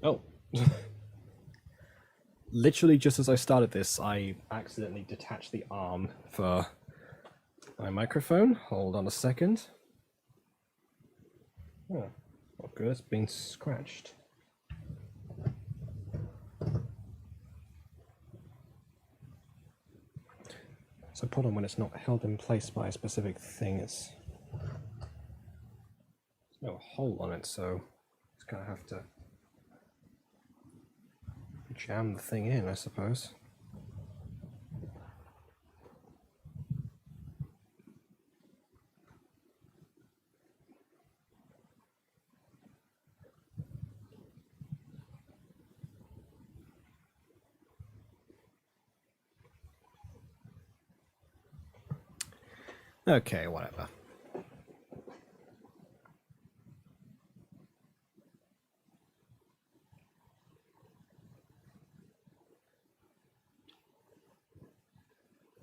Oh. Literally just as I started this, I accidentally detached the arm for my microphone. Hold on a second. Oh, good, it's been scratched. So problem when it's not held in place by a specific thing, there's no hole on it, so just gonna have to jam the thing in, I suppose. Okay, whatever.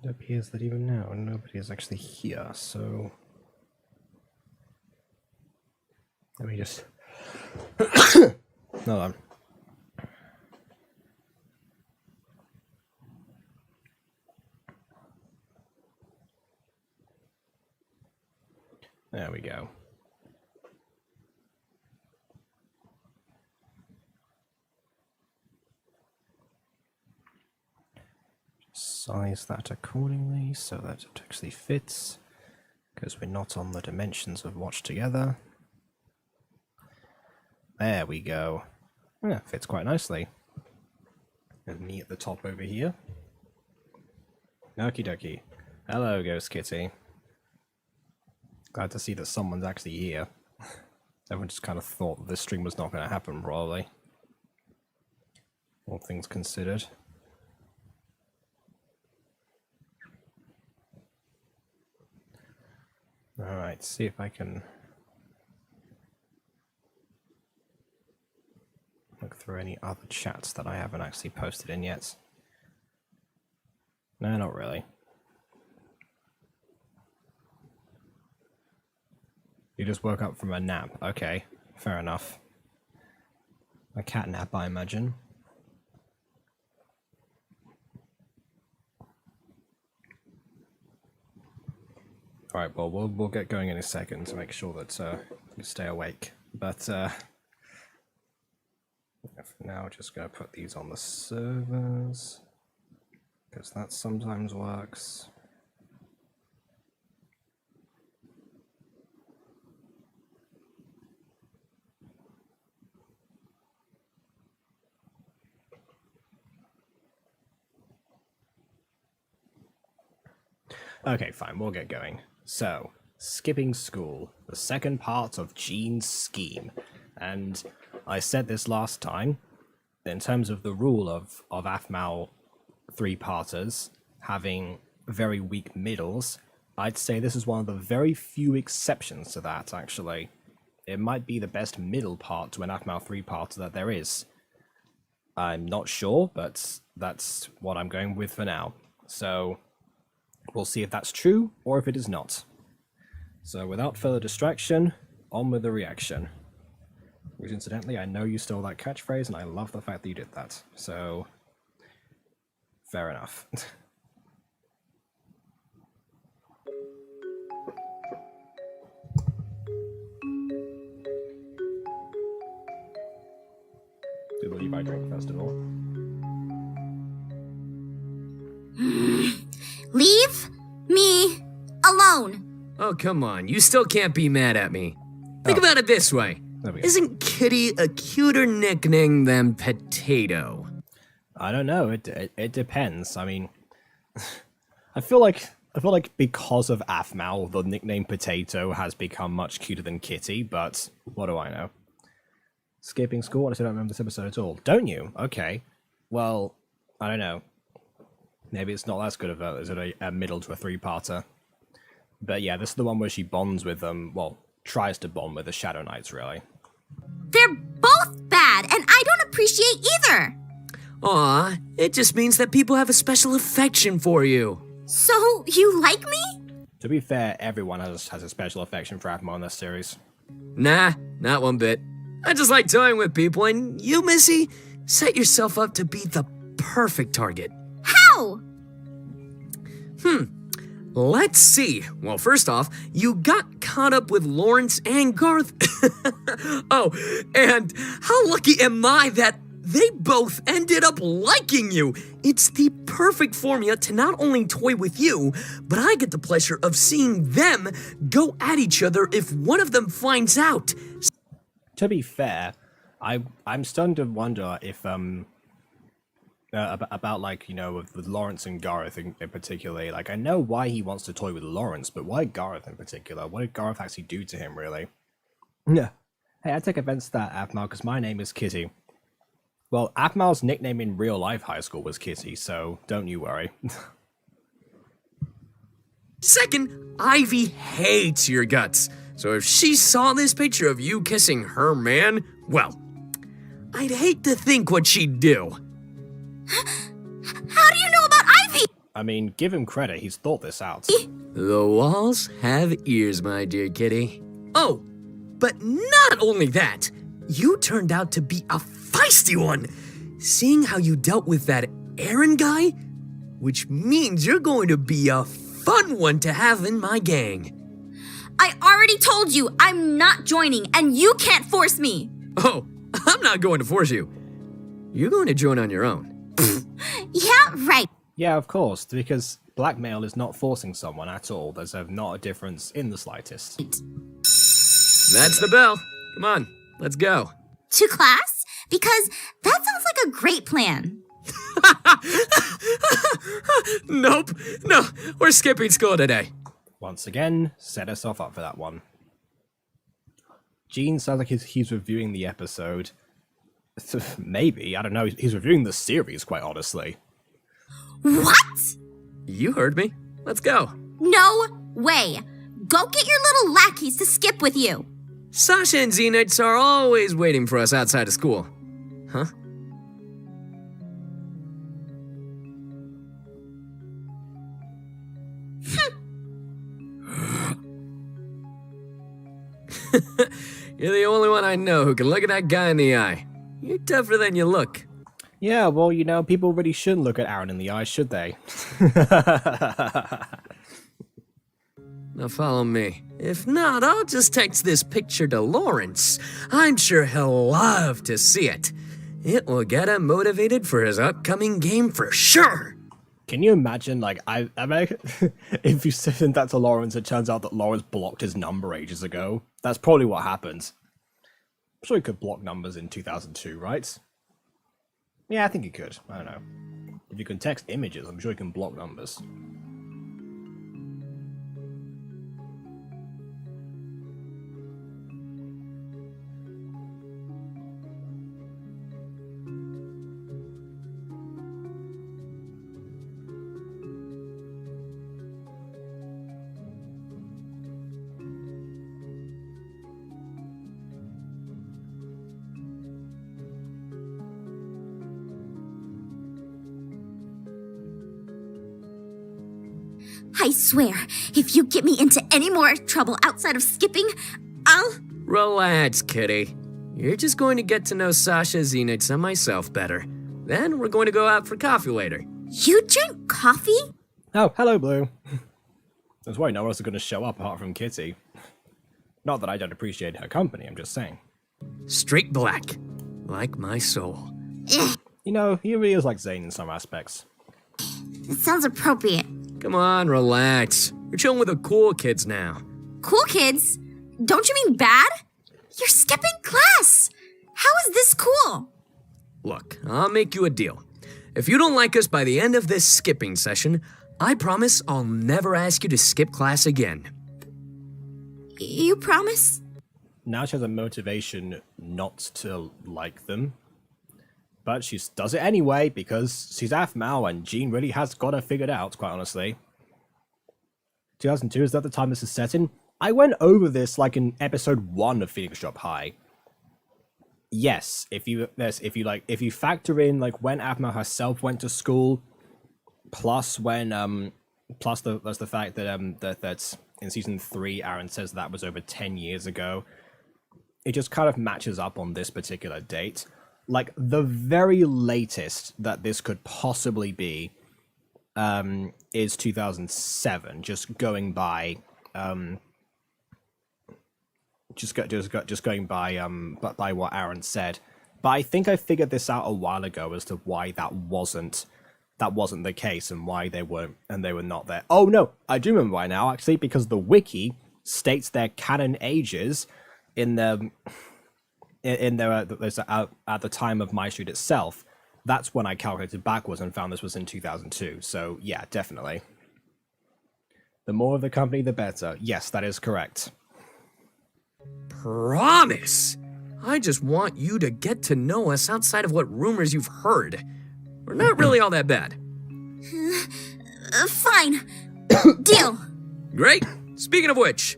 It appears that even now nobody is actually here, so let me just hold on. There we go. Size that accordingly so that it actually fits, because we're not on the dimensions of watch together. There we go. Yeah, fits quite nicely. And me at the top over here. Okie dokie. Hello, Ghost Kitty. Glad to see that someone's actually here. Everyone just kind of thought that this stream was not going to happen, probably. All things considered. Alright, see if I can look through any other chats that I haven't actually posted in yet. No, not really. You just woke up from a nap. Okay, fair enough. A cat nap, I imagine. Alright, well, we'll get going in a second to make sure that you stay awake. But for now, just going to put these on the servers, because that sometimes works. Okay, fine, we'll get going. So, skipping school, the second part of Gene's scheme. And I said this last time, in terms of the rule of AFMAL 3-parters having very weak middles, I'd say this is one of the very few exceptions to that, actually. It might be the best middle part to an AFMAL 3-parter that there is. I'm not sure, but that's what I'm going with for now. So, we'll see if that's true, or if it is not. So, without further distraction, on with the reaction. Which, incidentally, I know you stole that catchphrase, and I love the fact that you did that. So, fair enough. Do the Levi Drink Festival. Leave me alone. Oh, come on. You still can't be mad at me. Think about it this way. Isn't Kitty a cuter nickname than Potato? I don't know. It depends. I mean, I feel like because of AFMAL, the nickname Potato has become much cuter than Kitty, but what do I know? Skipping school? Honestly, I don't remember this episode at all. Don't you? Okay. Well, I don't know. Maybe it's not as good of a middle to a 3-parter. But yeah, this is the one where she bonds with well, tries to bond with the Shadow Knights, really. They're both bad, and I don't appreciate either. Aw, it just means that people have a special affection for you. So, you like me? To be fair, everyone has a special affection for AFMAL in this series. Nah, not one bit. I just like toying with people, and you, Missy, set yourself up to be the perfect target. How? Let's see. Well, first off, you got caught up with Lawrence and Garth. Oh, and how lucky am I that they both ended up liking you? It's the perfect formula to not only toy with you, but I get the pleasure of seeing them go at each other if one of them finds out. To be fair, I'm starting to wonder if about like, you know, with Lawrence and Gareth in particular. Like, I know why he wants to toy with Lawrence, but why Gareth in particular? What did Gareth actually do to him, really? Yeah. Hey, I take offense to that, Afmal, because my name is Kitty. Well, Afmal's nickname in real life high school was Kitty, so don't you worry. Second, Ivy hates your guts. So if she saw this picture of you kissing her man, well, I'd hate to think what she'd do. How do you know about Ivy? I mean, give him credit, he's thought this out. The walls have ears, my dear kitty. Oh, but not only that, you turned out to be a feisty one. Seeing how you dealt with that Aaron guy, which means you're going to be a fun one to have in my gang. I already told you I'm not joining, and you can't force me. Oh, I'm not going to force you. You're going to join on your own. Yeah, right. Yeah, of course, because blackmail is not forcing someone at all. There's not a difference in the slightest. That's the bell. Come on, let's go. To class? Because that sounds like a great plan. Nope, no, we're skipping school today. Once again, set herself up for that one. Gene sounds like he's reviewing the episode. Maybe, I don't know, he's reviewing the series, quite honestly. What? You heard me. Let's go. No way. Go get your little lackeys to skip with you. Sasha and Xenites are always waiting for us outside of school. Huh? You're the only one I know who can look at that guy in the eye. You're tougher than you look. Yeah, well, you know, people really shouldn't look at Aaron in the eye, should they? Now follow me. If not, I'll just text this picture to Lawrence. I'm sure he'll love to see it. It will get him motivated for his upcoming game for sure. Can you imagine, like, I mean, if you send that to Lawrence, it turns out that Lawrence blocked his number ages ago. That's probably what happened. I'm sure he could block numbers in 2002, right? Yeah, I think he could. I don't know. If you can text images, I'm sure you can block numbers. I swear, if you get me into any more trouble outside of skipping, I'll... Relax, kitty. You're just going to get to know Sasha, Xenites, and myself better. Then we're going to go out for coffee later. You drink coffee? Oh, hello, Blue. That's why no one else is going to show up apart from Kitty. Not that I don't appreciate her company, I'm just saying. Straight black. Like my soul. Ugh, You know, he really is like Zane in some aspects. it sounds appropriate. Come on, relax. You're chilling with the cool kids now. Cool kids? Don't you mean bad? You're skipping class. How is this cool? Look, I'll make you a deal. If you don't like us by the end of this skipping session, I promise I'll never ask you to skip class again. You promise? Now she has a motivation not to like them. But she does it anyway, because she's Afmal and Jean really has got her figured out, quite honestly. 2002, is that the time this is set in? I went over this like in episode 1 of Phoenix Drop High. Yes, if you factor in like when Afmal herself went to school, plus when plus the fact that that in season 3 Aaron says that was over 10 years ago. it just kind of matches up on this particular date. Like, the very latest that this could possibly be is 2007, just going by going by what Aaron said. But I think I figured this out a while ago as to why that wasn't the case and why they were not there. Oh no, I do remember why now, actually, because the wiki states their canon ages at the time of MyStreet itself. That's when I calculated backwards and found this was in 2002. So yeah, definitely. The more of the company, the better. Yes, that is correct. Promise! I just want you to get to know us outside of what rumors you've heard. We're not really all that bad. Fine. Deal. Great! Speaking of which,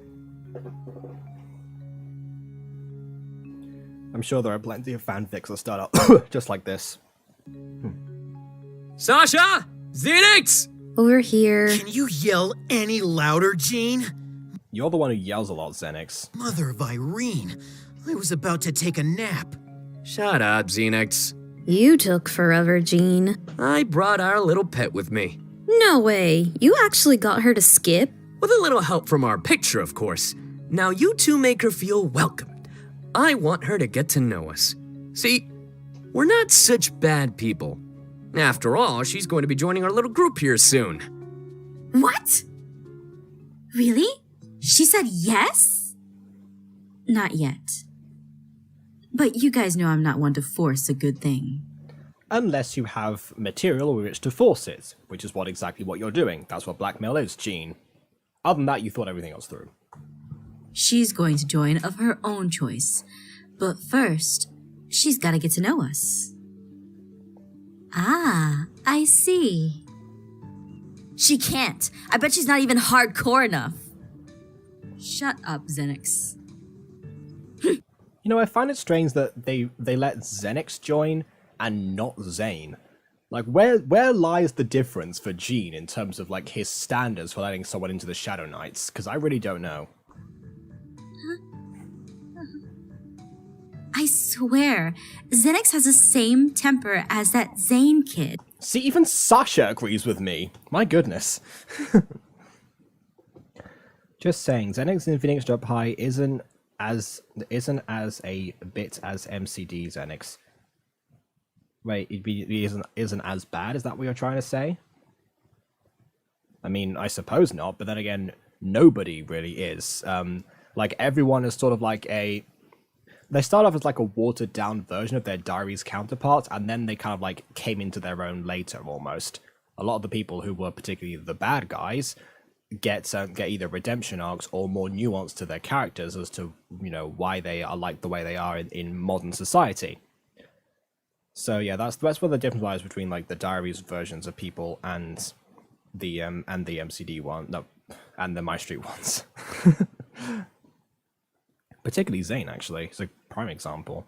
I'm sure there are plenty of fanfics that start up just like this. Sasha! Xenix! Over here. Can you yell any louder, Gene? You're the one who yells a lot, Xenix. Mother of Irene, I was about to take a nap. Shut up, Xenix. You took forever, Jean. I brought our little pet with me. No way. You actually got her to skip? With a little help from our picture, of course. Now you two make her feel welcomed. I want her to get to know us. See, we're not such bad people. After all, she's going to be joining our little group here soon. What? Really? She said yes? Not yet. But you guys know I'm not one to force a good thing. Unless you have material with which to force it, which is exactly what you're doing. That's what blackmail is, Gene. Other than that, you thought everything else through. She's going to join of her own choice. But first, she's got to get to know us. Ah, I see. She can't. I bet she's not even hardcore enough. Shut up, Xenix. You know, I find it strange that they let Xenix join and not Zane. Like, where lies the difference for Gene in terms of, like, his standards for letting someone into the Shadow Knights? Because I really don't know. I swear, Xenix has the same temper as that Zane kid. See, even Sasha agrees with me. My goodness. Just saying, Xenix in Phoenix Drop High isn't as a bit as MCD Xenix. Wait, he isn't as bad? Is that what you're trying to say? I mean, I suppose not, but then again, nobody really is. Like, everyone is sort of like they start off as like a watered down version of their Diaries counterparts, and then they kind of like came into their own later almost. A lot of the people who were particularly the bad guys get either redemption arcs or more nuance to their characters as to, you know, why they are like the way they are in modern society. So yeah, that's where the difference lies between like the Diaries versions of people and the MCD one, no, and the MyStreet ones. Particularly Zane, actually, is a prime example.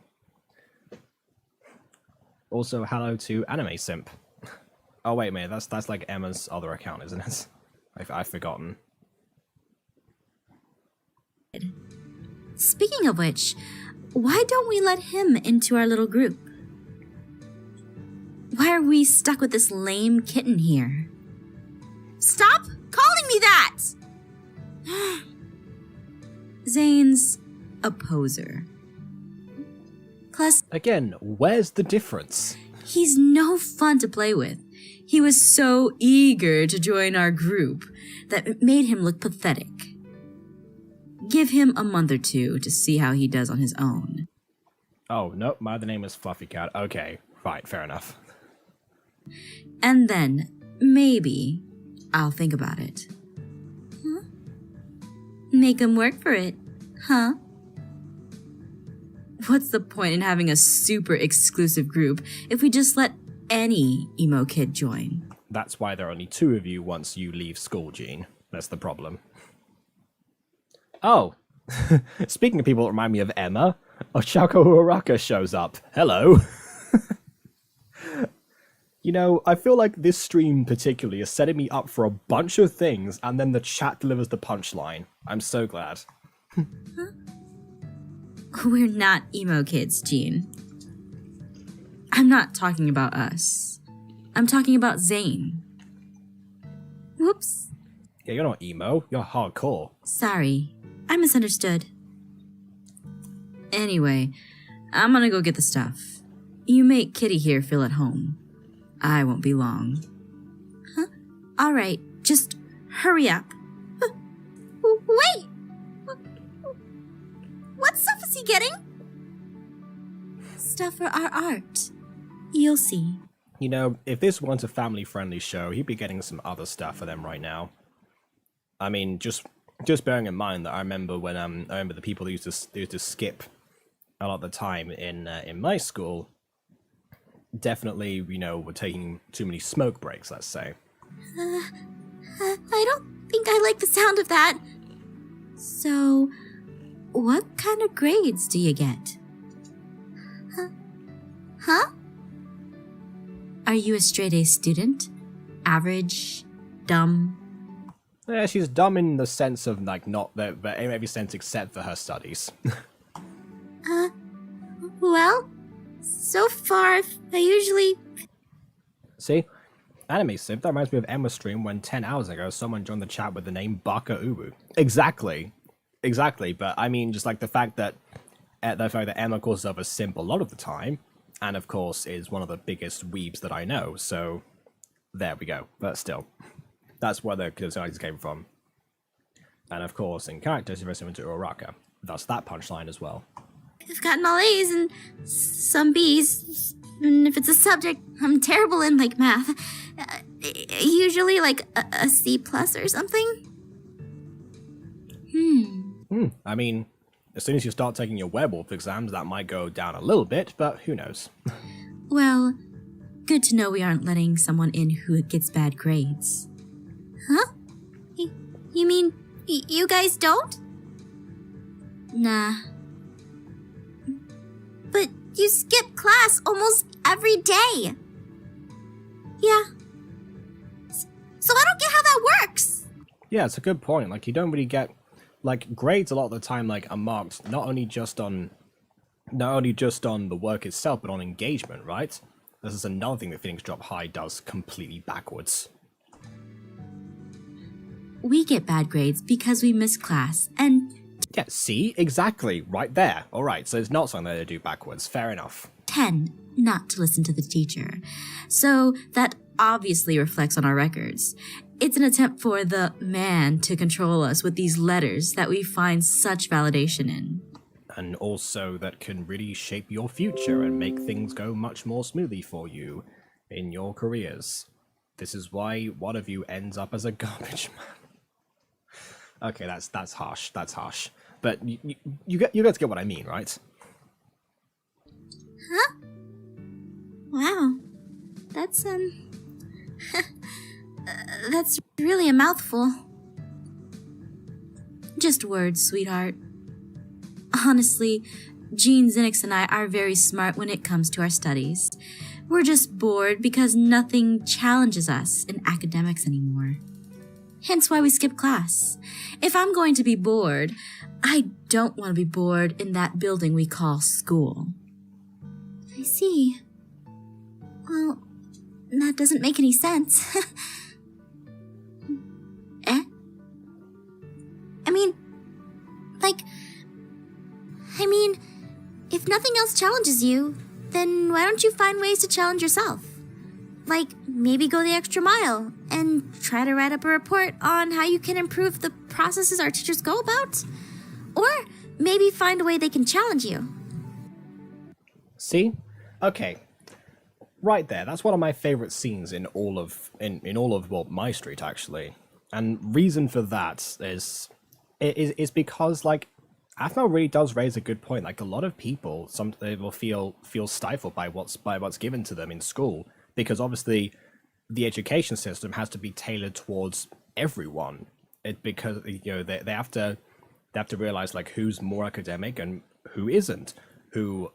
Also, hello to Anime Simp. Oh wait a minute, that's like Emma's other account, isn't it? I've forgotten. Speaking of which, why don't we let him into our little group? Why are we stuck with this lame kitten here? Stop calling me that! Zane's a poser. Plus, Again, where's the difference? he's no fun to play with. He was so eager to join our group that it made him look pathetic. Give him a month or two to see how he does on his own. Oh, nope, my other name is Fluffy Cat. Okay, fine, fair enough. And then, maybe, I'll think about it. Huh? Make him work for it, huh? What's the point in having a super exclusive group if we just let any emo kid join? That's why there are only 2 of you once you leave school, Gene. That's the problem. Oh, speaking of people that remind me of Emma, Ochako Uraka shows up. Hello. You know, I feel like this stream particularly is setting me up for a bunch of things, and then the chat delivers the punchline. I'm so glad. We're not emo kids, Jean. I'm not talking about us. I'm talking about Zane. Whoops. Yeah, you're not emo, you're hardcore. Sorry. I misunderstood. Anyway, I'm gonna go get the stuff. You make Kitty here feel at home. I won't be long. Huh? Alright, just hurry up. Wait! What stuff is he getting? Stuff for our art. You'll see. You know, if this weren't a family-friendly show, he'd be getting some other stuff for them right now. I mean, just bearing in mind that I remember when I remember the people who used to skip a lot of the time in my school, definitely, you know, were taking too many smoke breaks, let's say. I don't think I like the sound of that. So, what kind of grades do you get? Huh? Are you a straight-A student? Average? Dumb? Yeah, she's dumb in the sense of, like, not that, but in every sense except for her studies. Well, so far, I usually... See? Anime Sip, that reminds me of Emma's stream when 10 hours ago someone joined the chat with the name Baka Ubu. Exactly, but I mean, just like the fact that Emma calls herself a simp a lot of the time, and of course is one of the biggest weebs that I know, so there we go. But still, that's where the personalities came from. And of course, in characters, you're very similar to Uraraka. Thus that punchline as well. I've gotten all A's and some B's, and if it's a subject I'm terrible in, like math, usually like a C plus or something. I mean, as soon as you start taking your werewolf exams, that might go down a little bit, but who knows? Well, good to know we aren't letting someone in who gets bad grades. Huh? You mean you guys don't? Nah. But you skip class almost every day. Yeah. So I don't get how that works. Yeah, it's a good point. Like, you don't really get, like, grades a lot of the time, like, are marked not only just on the work itself, but on engagement, right? This is another thing that Phoenix Drop High does completely backwards. We get bad grades because we miss class, and... Yeah, see? Exactly. Right there. Alright, so it's not something that they do backwards. Fair enough. tend not to listen to the teacher. So that obviously reflects on our records. It's an attempt for the man to control us with these letters that we find such validation in. And also that can really shape your future and make things go much more smoothly for you in your careers. This is why one of you ends up as a garbage man. Okay, that's harsh. That's harsh. But you guys get what I mean, right? Huh? Wow. That's, that's really a mouthful. Just words, sweetheart. Honestly, Jean, Zinix, and I are very smart when it comes to our studies. We're just bored because nothing challenges us in academics anymore. Hence why we skip class. If I'm going to be bored, I don't want to be bored in that building we call school. I see. Well, that doesn't make any sense. Eh? I mean, if nothing else challenges you, then why don't you find ways to challenge yourself? Like, maybe go the extra mile and try to write up a report on how you can improve the processes our teachers go about? Or maybe find a way they can challenge you. See? Okay. Right there. That's one of my favorite scenes in all of MyStreet, actually. And reason for that is because, like, Aphmau really does raise a good point. Like, a lot of people, they will feel stifled by what's given to them in school, because obviously the education system has to be tailored towards everyone. Because they have to realize, like, who's more academic and who isn't, who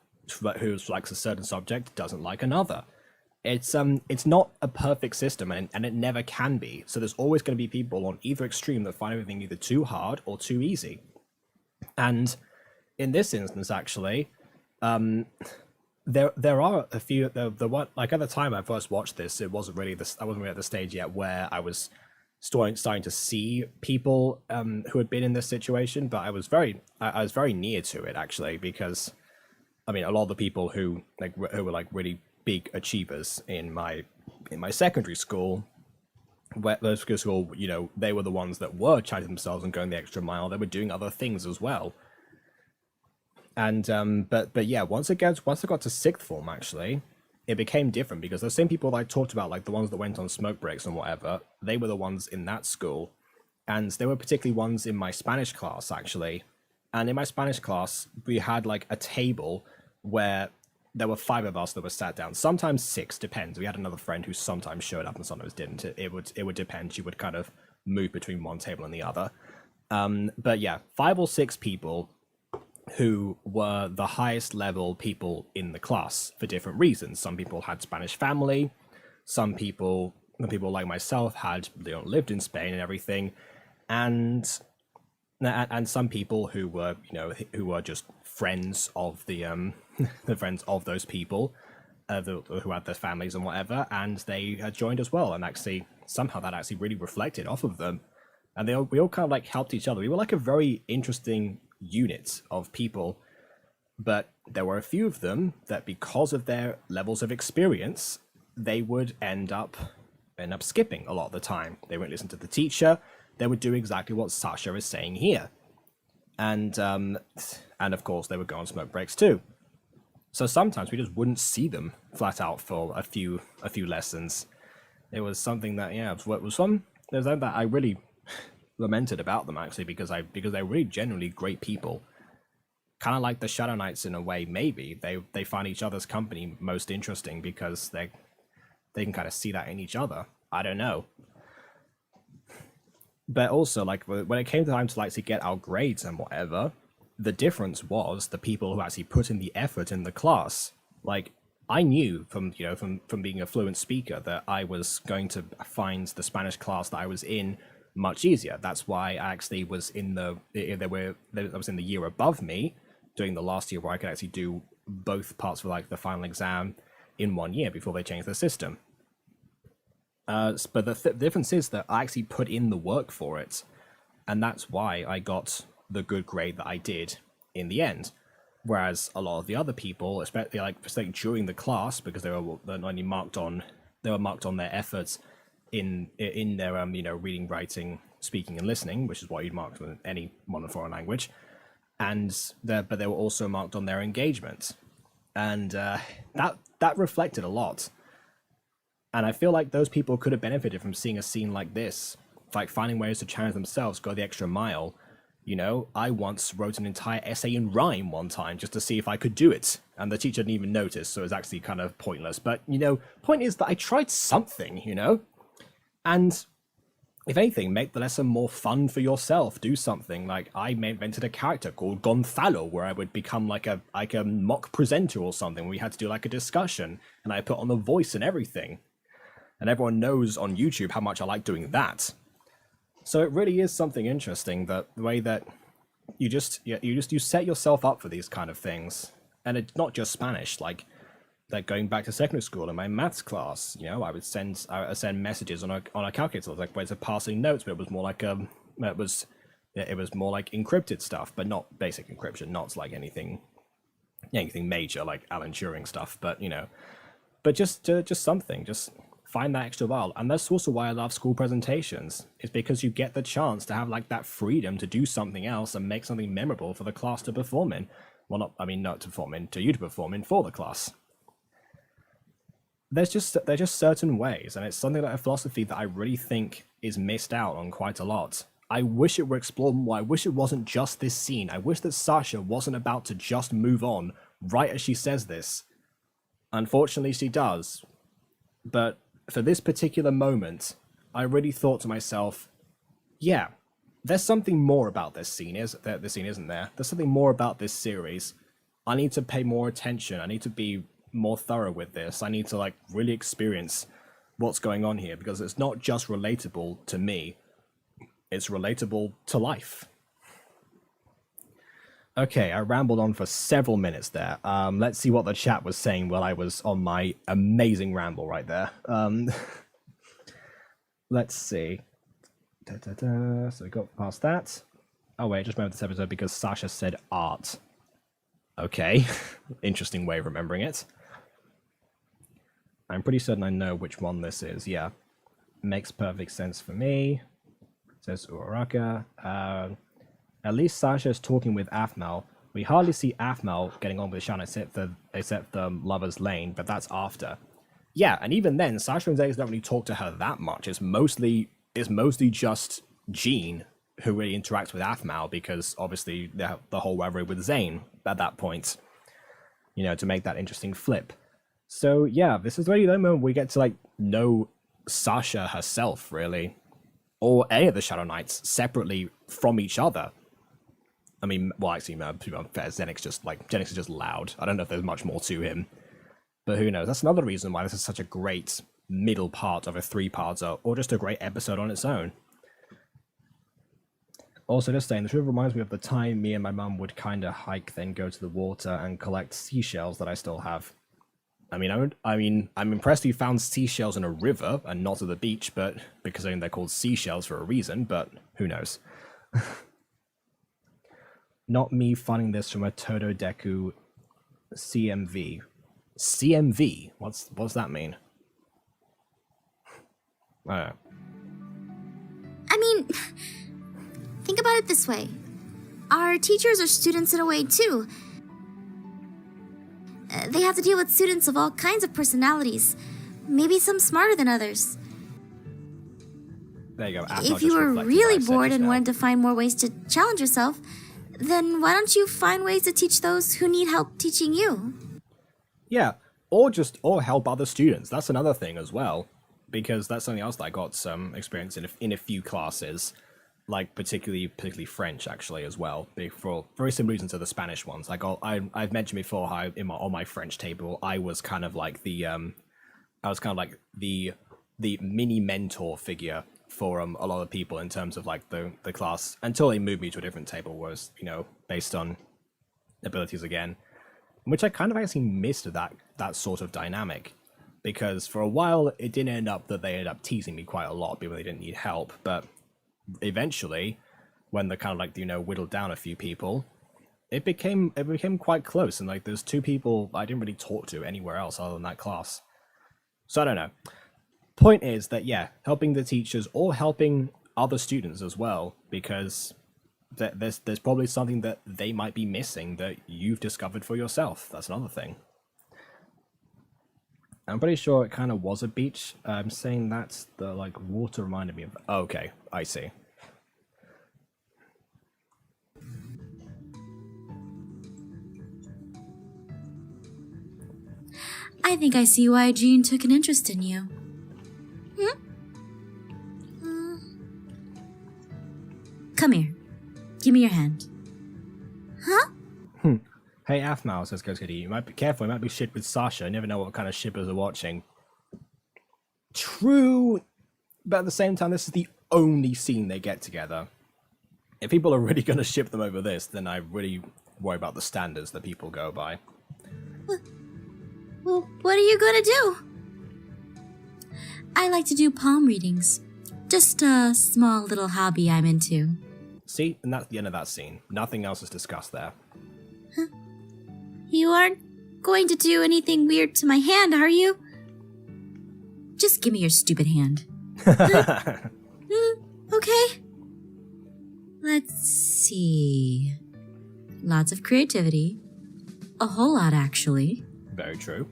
likes a certain subject doesn't like another. It's not a perfect system, and it never can be. So there's always going to be people on either extreme that find everything either too hard or too easy. And in this instance, actually, there are a few the one like at the time I first watched this, it wasn't really this I wasn't really at the stage yet where I was starting to see people who had been in this situation, but I was very near to it actually, because I mean a lot of the people who who were like really big achievers in my secondary school, where those school, you know, they were the ones that were challenging themselves and going the extra mile. They were doing other things as well. And but yeah, once I got to sixth form, actually, it became different because those same people that I talked about, like the ones that went on smoke breaks and whatever, they were the ones in that school, and there were particularly ones in my Spanish class actually. And in my Spanish class, we had like a table where there were five of us that were sat down. Sometimes six, depends. We had another friend who sometimes showed up and sometimes didn't. It would depend. She would kind of move between one table and the other. But yeah, 5 or 6 people who were the highest level people in the class for different reasons. Some people had Spanish family, some people like myself had, you know, lived in Spain and everything, and some people who were, you know, who were just friends of the the friends of those people, who had their families and whatever, and they had joined as well, and actually somehow that actually really reflected off of them, and we all kind of like helped each other. We were like a very interesting unit of people, but there were a few of them that because of their levels of experience, they would end up skipping a lot of the time. They wouldn't listen to the teacher. They would do exactly what Sasha is saying here, and of course they would go on smoke breaks too. So sometimes we just wouldn't see them flat out for a few lessons. It was something that there's something that I really lamented about them actually, because they're really genuinely great people. Kind of like the Shadow Knights in a way. Maybe they find each other's company most interesting because they can kind of see that in each other. I don't know. But also, like, when it came time to like to get our grades and whatever, the difference was the people who actually put in the effort in the class. Like, I knew from being a fluent speaker that I was going to find the Spanish class that I was in much easier. That's why I actually was in I was in the year above me, doing the last year where I could actually do both parts for like the final exam in 1 year before they changed the system. But the difference is that I actually put in the work for it, and that's why I got the good grade that I did in the end. Whereas a lot of the other people, especially like during the class, because they were only marked on their efforts in their reading, writing, speaking, and listening, which is what you'd mark in any modern foreign language, but they were also marked on their engagement, and that reflected a lot. And I feel like those people could have benefited from seeing a scene like this, like finding ways to challenge themselves, go the extra mile. You know, I once wrote an entire essay in rhyme one time just to see if I could do it, and the teacher didn't even notice, so it was actually kind of pointless. But, point is that I tried something, and if anything, make the lesson more fun for yourself. Do something. Like, I invented a character called Gonzalo, where I would become like a mock presenter or something. We had to do like a discussion, and I put on the voice and everything. And everyone knows on YouTube how much I like doing that. So it really is something interesting, that the way that you set yourself up for these kind of things. And it's not just Spanish, like going back to secondary school in my maths class, I would send messages on a calculator, like ways of passing notes, but it was more like it was more like encrypted stuff, but not basic encryption, not like anything major like Alan Turing stuff, but just something, just find that extra mile. And that's also why I love school presentations. It's because you get the chance to have like that freedom to do something else and make something memorable for the class to perform in. Well, not to perform in, to you to perform in for the class. There's just certain ways, and it's something like a philosophy that I really think is missed out on quite a lot. I wish it were explored more. I wish it wasn't just this scene. I wish that Sasha wasn't about to just move on right as she says this. Unfortunately, she does. But for this particular moment, I really thought to myself, yeah, there's something more about this scene, isn't there? There's something more about this series. I need to pay more attention. I need to be more thorough with this. I need to like really experience what's going on here, because it's not just relatable to me, it's relatable to life. Okay, I rambled on for several minutes there. Let's see what the chat was saying while I was on my amazing ramble right there. Let's see. So we got past that. Oh wait, I just remembered this episode because Sasha said art. Okay, interesting way of remembering it. I'm pretty certain I know which one this is. Yeah, makes perfect sense for me. Says Uraraka. At least Sasha is talking with Aphmau. We hardly see Aphmau getting on with Shan except the Lover's Lane, but that's after. Yeah, and even then, Sasha and Zayas don't really talk to her that much. It's mostly just Jean who really interacts with Aphmau because obviously the whole rivalry with Zane at that point, you know, to make that interesting flip. So yeah, this is really the moment we get to like know Sasha herself, really, or any of the Shadow Knights separately from each other. I mean, well, actually, to be fair, Zenix is just loud. I don't know if there's much more to him, but who knows? That's another reason why this is such a great middle part of a 3-parter, or just a great episode on its own. Also, just saying, this really reminds me of the time me and my mum would kind of hike, then go to the water and collect seashells that I still have. I'm impressed you found seashells in a river and not at the beach, but because I mean they're called seashells for a reason. But who knows? Not me finding this from a Tododeku CMV. CMV? What's that mean? I don't know. I mean, think about it this way. Our teachers are students in a way, too. They have to deal with students of all kinds of personalities. Maybe some smarter than others. There you go. If you were really bored and wanted to find more ways to challenge yourself, then why don't you find ways to teach those who need help teaching you? Yeah, or help other students. That's another thing as well, because that's something else that I got some experience in a few classes, like particularly French actually as well, for very similar reasons to the Spanish ones. Like I've mentioned before how on my French table I was kind of like the mini mentor figure for a lot of people in terms of like the class until they moved me to a different table, was, you know, based on abilities again, which I kind of actually missed that sort of dynamic, because for a while it didn't end up that they ended up teasing me quite a lot because they didn't need help, but eventually when they kind of like, you know, whittled down a few people, it became quite close, and like there's 2 people I didn't really talk to anywhere else other than that class. So I don't know. Point is that, yeah, helping the teachers or helping other students as well, because there's probably something that they might be missing that you've discovered for yourself. That's another thing. I'm pretty sure it kind of was a beach. I'm saying that's the like water reminded me of. Okay, I see. I think I see why Jean took an interest in you. Come here. Give me your hand. Huh? Hey, Aphmau, says Ghost Kitty, you might be careful, you might be shit with Sasha. You never know what kind of shippers are watching. True, but at the same time, this is the only scene they get together. If people are really going to ship them over this, then I really worry about the standards that people go by. Well, what are you gonna do? I like to do palm readings. Just a small little hobby I'm into. See, and that's the end of that scene. Nothing else is discussed there. You aren't going to do anything weird to my hand, are you? Just give me your stupid hand. Okay. Let's see. Lots of creativity. A whole lot, actually. Very true.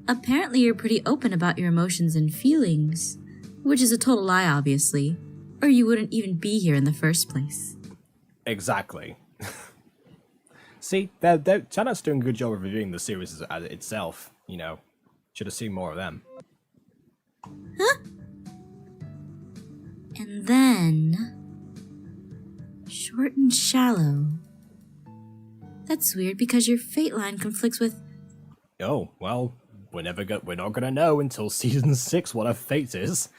Apparently you're pretty open about your emotions and feelings. Which is a total lie, obviously. Or you wouldn't even be here in the first place. Exactly. See, Chanat's doing a good job of reviewing the series as itself. You know, should have seen more of them. Huh? And then... short and shallow. That's weird because your fate line conflicts with... Oh, well, we're not gonna know until season 6 what our fate is.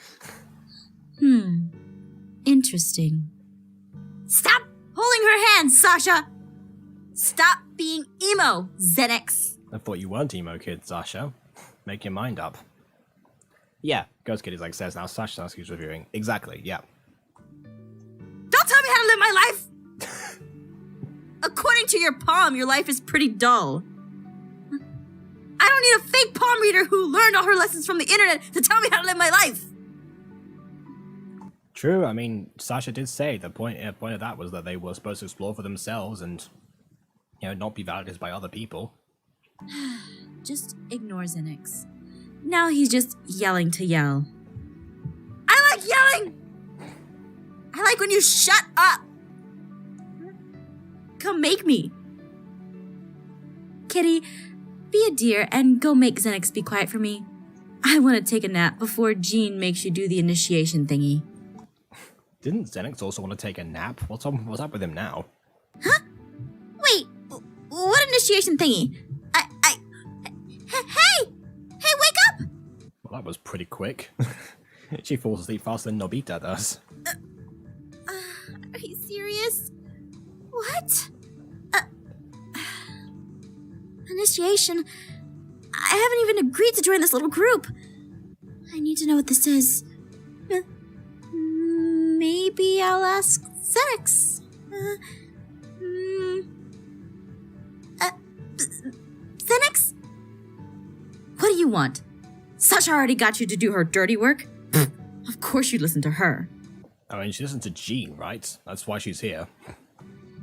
Interesting. Stop holding showing her hands, Sasha! Stop being emo, Xenix. I thought you weren't emo kid, Sasha. Make your mind up. Yeah, Ghost Kid is like says now. Sasha Sasuke's reviewing. Exactly, yeah. Don't tell me how to live my life! According to your palm, your life is pretty dull. I don't need a fake palm reader who learned all her lessons from the internet to tell me how to live my life! True, I mean, Sasha did say the point of that was that they were supposed to explore for themselves and, not be validated by other people. Just ignore Xenix. Now he's just yelling to yell. I like yelling! I like when you shut up! Come make me. Kitty, be a dear and go make Xenix be quiet for me. I want to take a nap before Jean makes you do the initiation thingy. Didn't Xenix also want to take a nap? What's up with him now? Huh? Wait, what initiation thingy? Hey, wake up! Well, that was pretty quick. She falls asleep faster than Nobita does. Are you serious? What? Initiation? I haven't even agreed to join this little group. I need to know what this is. Maybe I'll ask Xenix. Xenix? What do you want? Sasha already got you to do her dirty work? Of course you'd listen to her. I mean, she listened to Jean, right? That's why she's here.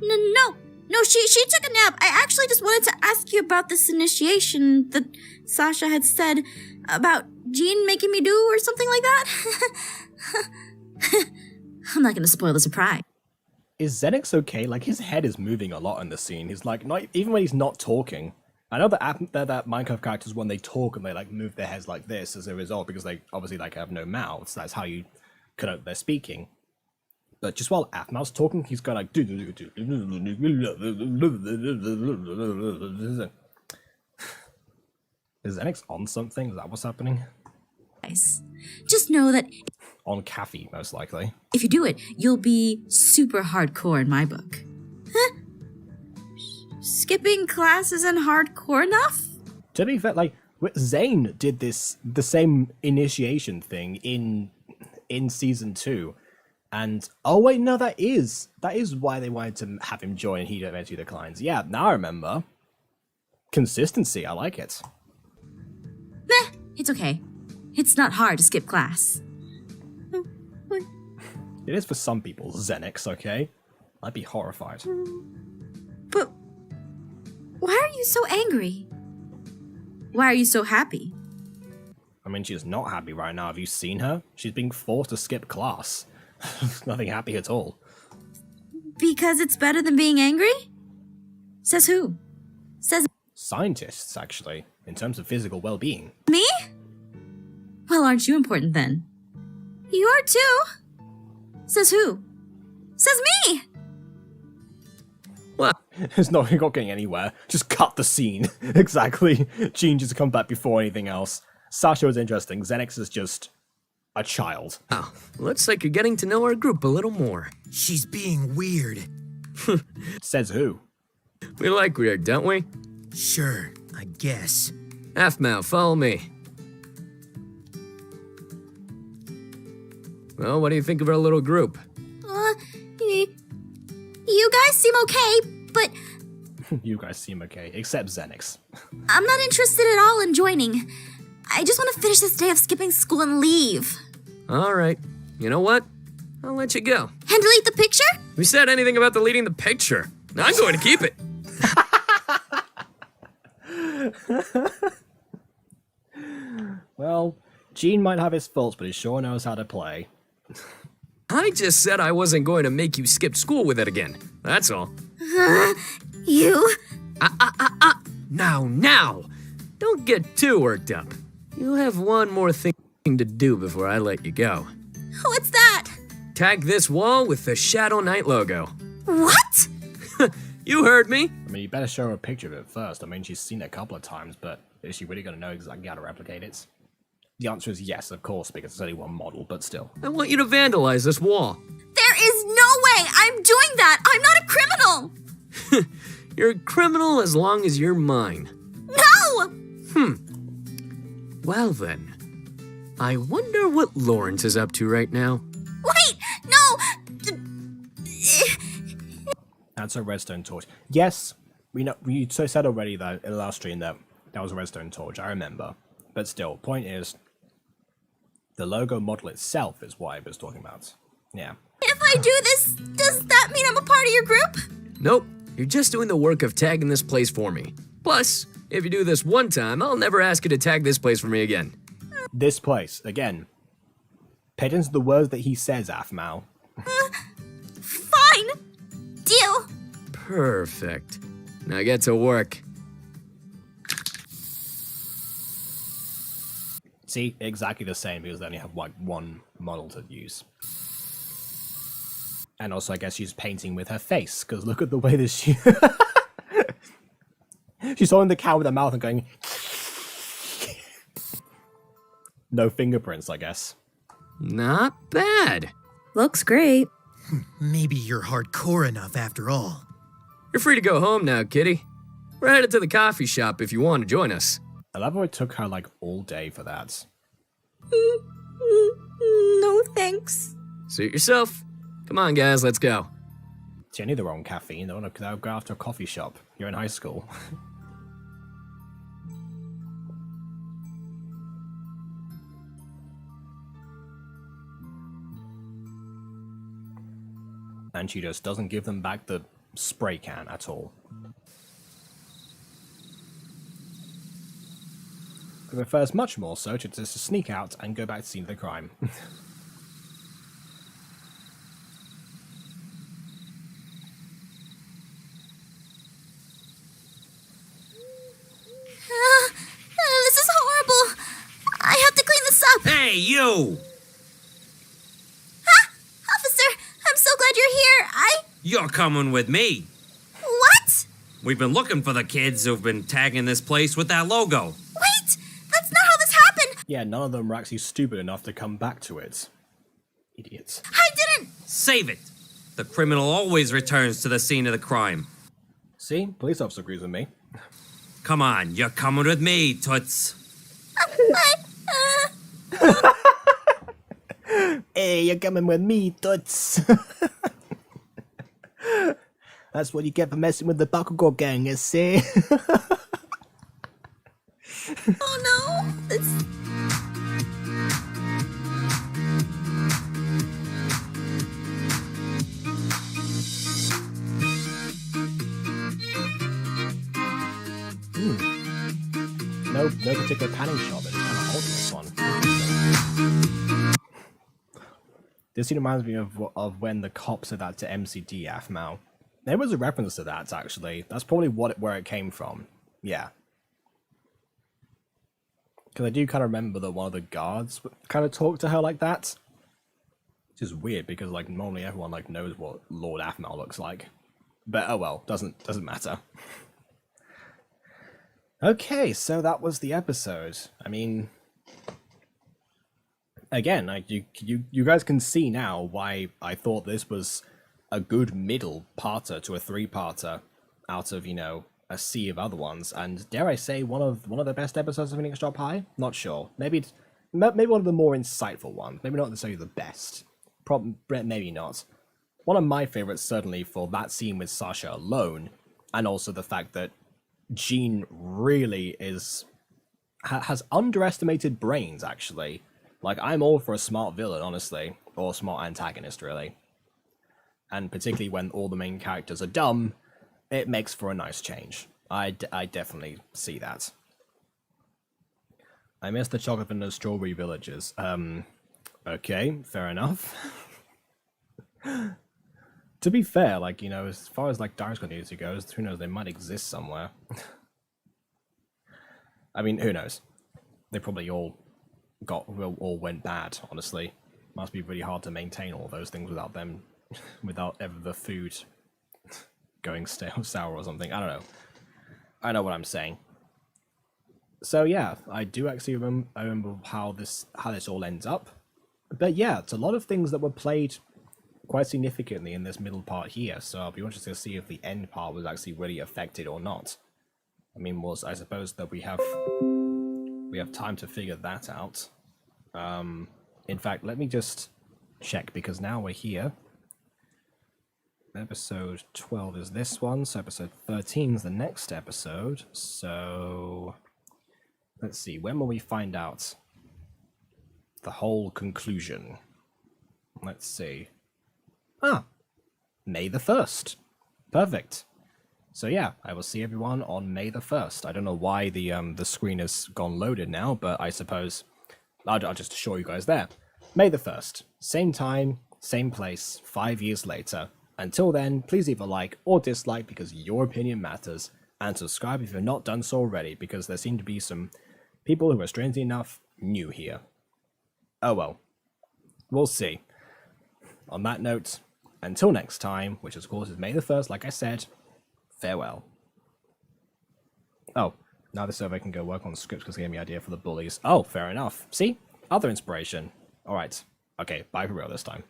No, she took a nap. I actually just wanted to ask you about this initiation that Sasha had said about Jean making me do or something like that. I'm not going to spoil the surprise. Is Xenix okay? Like, his head is moving a lot in the scene. He's like, not even when he's not talking. I know that Minecraft characters, when they talk and they like move their heads like this as a result, because they obviously like have no mouths. That's how you connote their speaking. But just while Aphmau's talking, he's got like. Is Xenix on something? Is that what's happening? Just know that On caffeine, most likely. if you do it, you'll be super hardcore in my book. Huh? Skipping class isn't hardcore enough? To be fair, like Zane did the same initiation thing in season 2, and oh wait, no, that is why they wanted to have him join. He eventually declines. Yeah, now I remember. Consistency, I like it. Meh, it's okay. It's not hard to skip class. It is for some people, Xenix. Okay, I'd be horrified. But why are you so angry? Why are you so happy? I mean, she's not happy right now. Have you seen her? She's being forced to skip class. Nothing happy at all. Because it's better than being angry? Says who? Says Scientists, actually, in terms of physical well-being. me? Well, aren't you important then? You are too. Says who? Says me! Well, It's not getting anywhere. Just cut the scene. Exactly. Jean just come back before anything else. Sasha was interesting. Xenix is just a child. oh, looks like you're getting to know our group a little more. She's being weird. Says who? We like weird, don't we? Sure, I guess. Aphmau, follow me. Well, what do you think of our little group? You guys seem okay, but You guys seem okay, except Xenix. I'm not interested at all in joining. I just want to finish this day of skipping school and leave. All right. You know what? I'll let you go. And delete the picture? Who said anything about deleting the picture? I'm going to keep it. Well, Jean might have his faults, but he sure knows how to play. I just said I wasn't going to make you skip school with it again. That's all. You? Now. Don't get too worked up. You have one more thing to do before I let you go. What's that? Tag this wall with the Shadow Knight logo. What? You heard me. I mean, you better show her a picture of it first. I mean, she's seen it a couple of times, but is she really going to know exactly how to replicate it? The answer is yes, of course, because it's only one model, but still. I want you to vandalize this wall. There is no way I'm doing that. I'm not a criminal. You're a criminal as long as you're mine. No! Well then, I wonder what Lawrence is up to right now. Wait, no! That's a redstone torch. Yes, we know. You so said already that in the last stream that was a redstone torch. I remember, but still, point is, the logo model itself is what I was talking about. Yeah. If I do this, does that mean I'm a part of your group? Nope, you're just doing the work of tagging this place for me. Plus, if you do this one time, I'll never ask you to tag this place for me again. This place again. Pay attention to the words that he says, Afmal. Fine. Deal. Perfect. Now get to work. See, exactly the same because they only have like one model to use. And also, I guess she's painting with her face because look at the way that she. She's holding the cow with her mouth and going. No fingerprints, I guess. Not bad. Looks great. Maybe you're hardcore enough after all. You're free to go home now, kitty. We're headed to the coffee shop if you want to join us. I love how it took her like all day for that. No thanks. Suit yourself. Come on, guys, let's go. See, I need the wrong caffeine. They want to go after a coffee shop. You're in high school. And she just doesn't give them back the spray can at all. But prefers much more so to just sneak out and go back to scene of the crime. This is horrible. I have to clean this up. Hey, you! Officer, I'm so glad you're here. You're coming with me. What? We've been looking for the kids who've been tagging this place with that logo. Wait! That's not how this happened! Yeah, none of them were actually stupid enough to come back to it. Idiots. I didn't! Save it! The criminal always returns to the scene of the crime. See? Police officer agrees with me. Come on, you're coming with me, Toots. Hey, you're coming with me, Toots. That's what you get for messing with the Bakugo gang, you see? Oh no! It's... No particular panning shot, but it's kind of holding this one. This scene reminds me of when the cops said that to MCD Afmao. There was a reference to that, actually. That's probably where it came from. Yeah. Because I do kind of remember that one of the guards kind of talked to her like that. Which is weird, because like normally everyone like knows what Lord Afmao looks like. But oh well, doesn't matter. Okay, so that was the episode. I mean, again, you guys can see now why I thought this was a good middle parter to a three-parter out of, you know, a sea of other ones, and dare I say one of the best episodes of Phoenix Drop High? Not sure. Maybe one of the more insightful ones. Maybe not necessarily the best. Maybe not. One of my favorites certainly for that scene with Sasha alone, and also the fact that Jean really has underestimated brains, actually. Like, I'm all for a smart villain, honestly. Or a smart antagonist, really. And particularly when all the main characters are dumb, it makes for a nice change. I definitely see that. I miss the chocolate and the strawberry villages. Okay, fair enough. To be fair, like, you know, as far as like Dice continuity goes, who knows, they might exist somewhere. I mean, who knows? They probably all went bad, honestly. Must be really hard to maintain all those things without them, without ever the food going stale, sour or something. I don't know. I know what I'm saying. So yeah, I do actually remember how this all ends up. But yeah, it's a lot of things that were played quite significantly in this middle part here, so I'll be interested to see if the end part was actually really affected or not. I mean, I suppose that we have time to figure that out. In fact, let me just check, because now we're here. Episode 12 is this one, so episode 13 is the next episode. So let's see, when will we find out the whole conclusion? Let's see. May the 1st. Perfect. So yeah, I will see everyone on May the 1st. I don't know why the screen has gone loaded now, but I suppose I'll just show you guys there. May the 1st. Same time, same place, 5 years later. Until then, please leave a like or dislike because your opinion matters, and subscribe if you've not done so already, because there seem to be some people who are strangely enough new here. Oh well. We'll see. On that note, until next time, which of course is May the 1st, like I said, farewell. Oh, now this survey can go work on the scripts because it gave me an idea for the bullies. Oh, fair enough. See? Other inspiration. Alright. Okay, bye for real this time.